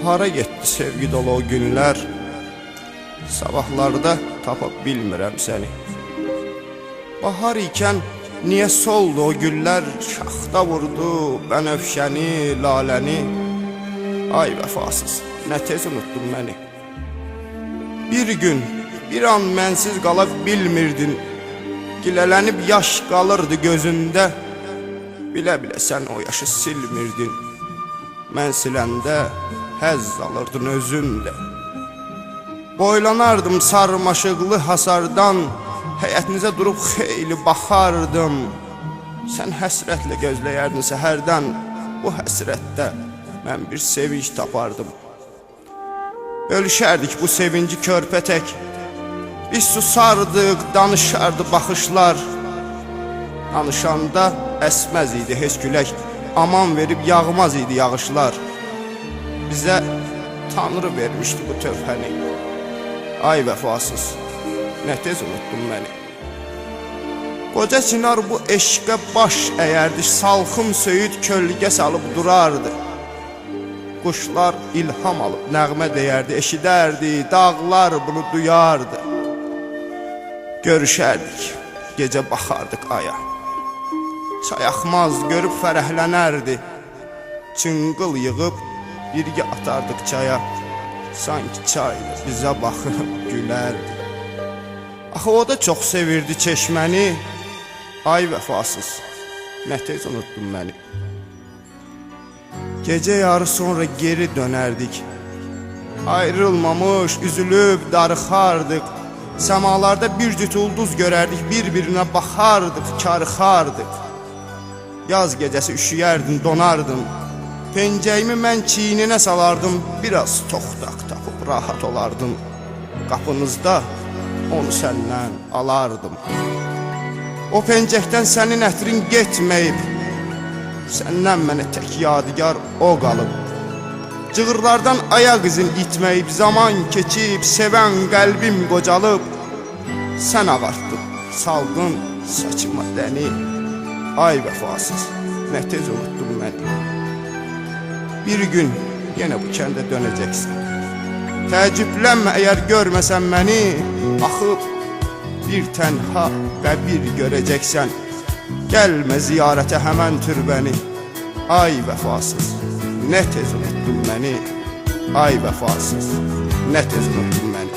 Hara getdi sevgi dolu o günlər? Sabahlarda tapa bilmirəm səni. Bahar ikən niyə soldu o güllər? Şaxta vurdu bənövşəni, laləni. Ay vəfasız, nə tez unuttun məni. Bir gün, bir an mənsiz qala bilmirdin. Gilələnib yaş qalırdı gözündə. Bilə-bilə sən o yaşı silmirdin. Mən siləndə həzz alırdın özünlə. Boylanardım sarmaşıqlı hasardan. Həyətinizə durub xeyli baxardım. Sən həsrətlə gözləyərdin səhərdən. Bu həsrətdə mən bir sevinç tapardım. Bölüşərdik bu sevinci körpə tək. Biz susardıq, danışardı baxışlar. Danışanda əsməz idi heç külək. Aman verib yağmaz idi yağışlar. Bizə Tanrı vermişdi bu tövhəni. Ay vəfasız, nə tez unuttun məni. Qoca Çinar bu eşqə baş əyərdi. Salxım söyüd kölgə salıb durardı. Quşlar ilham alıb nəğmə deyərdi. Eşidərdi, dağlar bunu duyardı. Görüşərdik, gecə baxardıq aya. Çay axmaz görüb fərəhlənərdi. Çınqıl yığıb birgə atardıq çaya. Sanki çay bizə baxıb gülərdi. Axı o da çox sevirdi çeşməni. Ay vəfasız, nə tez unuttun məni. Gecə yarı sonra geri dönərdik. Ayrılmamış, üzülüb darıxardıq. Səmalarda bir cüt ulduz görərdik. Bir-birinə baxardıq, karıxardıq. Yaz gecəsi üşüyərdin, donardın. Pencəyimi mən çiyninə salardım. Biraz toxtaq tapıb rahat olardım. Qapınızda onu səndən alardım. O pencəkdən sənin ətrin getməyib. Səndən mənə tək yadigar o qalıb. Cığırlardan ayaq izin itməyib. Zaman keçib, sevən qəlbim qocalıb. Sən ağartdın, saldın saçıma dəni. Ay vəfasız, nə tez unuttun məni. Bir gün yenə bu kəndə dönəcəksən. Təəccüblənmə əgər görməsən məni. Baxıb bir tənha qəbir görəcəksən. Gəlmə ziyarətə həmən türbəni. Ay vəfasız, nə tez unuttun məni. Ay vəfasız, nə tez unuttun məni.